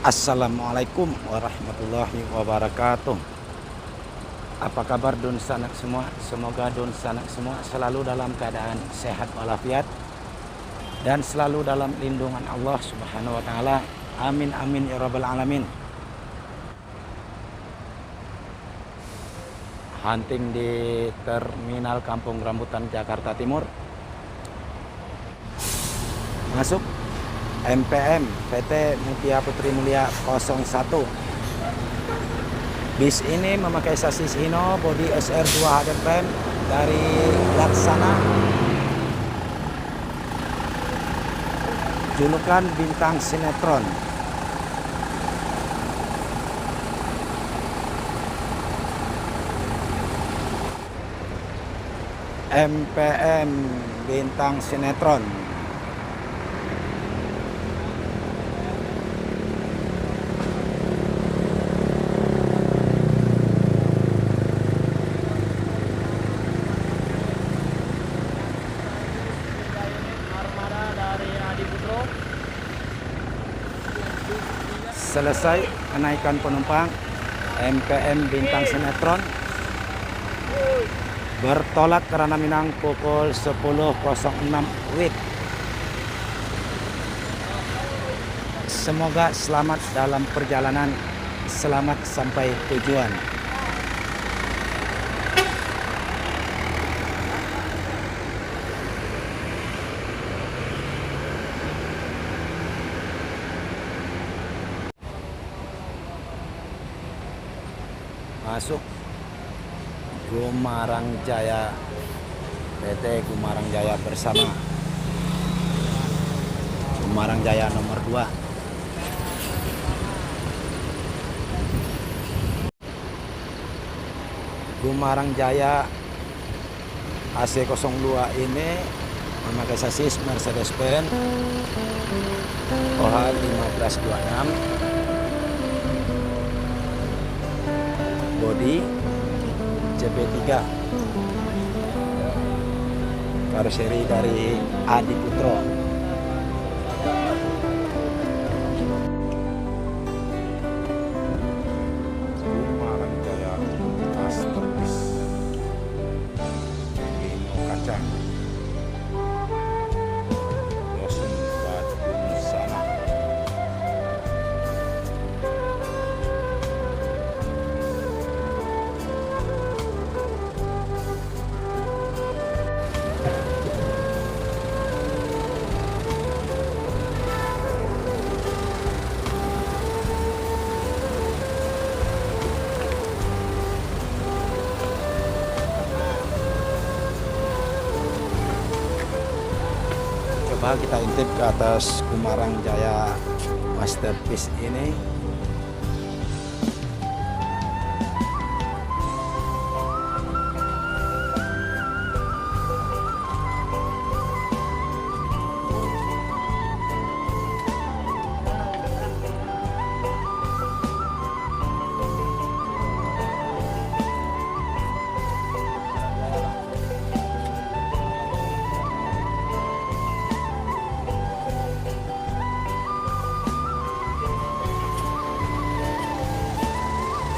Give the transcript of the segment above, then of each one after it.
Assalamualaikum warahmatullahi wabarakatuh. Apa kabar Dun Sanak semua? Semoga Dun Sanak semua selalu dalam keadaan sehat walafiat dan selalu dalam lindungan Allah Subhanahu wa taala. Amin amin ya rabbal alamin. Hunting di Terminal Kampung Rambutan Jakarta Timur. Masuk MPM PT Mutia Putri Mulia 01. Bis ini memakai sasis Hino, bodi SR2 HD Prime dari Laksana. Julukan bintang sinetron. MPM bintang sinetron. Selesai kenaikan penumpang MPM bintang sinetron bertolak ke Ranah Minang pukul 10.06 WIB. Semoga selamat dalam perjalanan, selamat sampai tujuan. Masuk Gumarang Jaya, PT Gumarang Jaya bersama Gumarang Jaya nomor 2. Gumarang Jaya AC02 ini memakai sasis Mercedes-Benz OH 1526, bodi CP3, karoseri dari Adi Putro. Gumarang Jaya Masterpiece Bino kaca Dosun Badung sana. Coba kita intip ke atas Gumarang Jaya Masterpiece ini.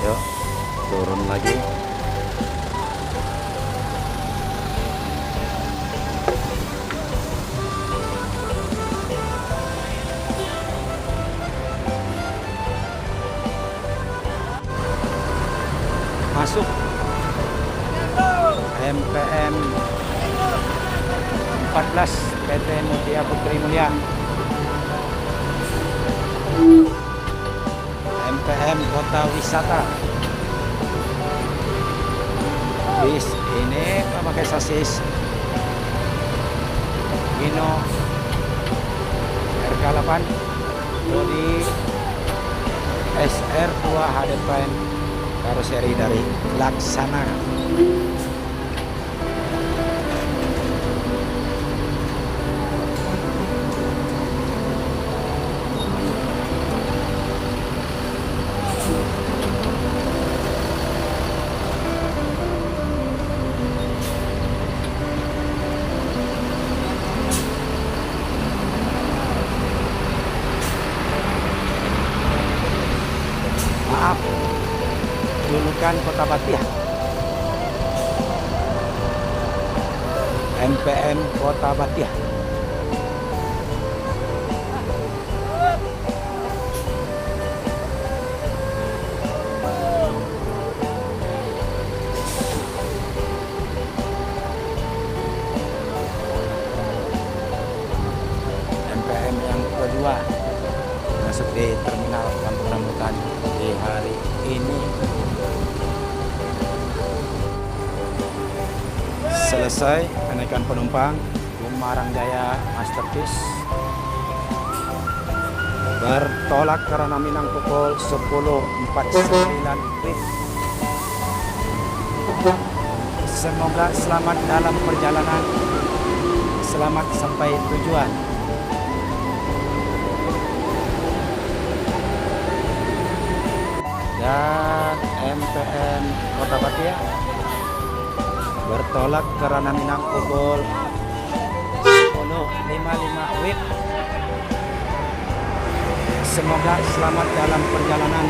Yuk, turun lagi. Masuk MPM 14 PT Mutia Putri Mulia. MPM Kota Wisata. Bis ini memakai sasis Hino RK8, bodi SR2 HD Prime, karoseri dari Laksana. julukan Kota Batiah. MPM Kota Batiah. MPM yang kedua masuk di terminal Kampung Rambutan di hari ini. Selesai kenaikan penumpang Bumarang Jaya Masterpiece bertolak karena Minang pukul 10.49 WIB. Semoga selamat dalam perjalanan, selamat sampai tujuan. Dan MPM Kota Batiah bertolak karena Minang pukul 10.55 WIB. Semoga selamat dalam perjalanan,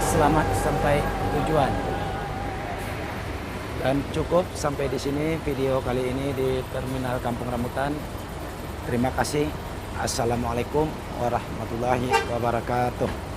selamat sampai tujuan. Dan cukup sampai di sini video kali ini di Terminal Kampung Rambutan. Terima kasih. Assalamualaikum warahmatullahi wabarakatuh.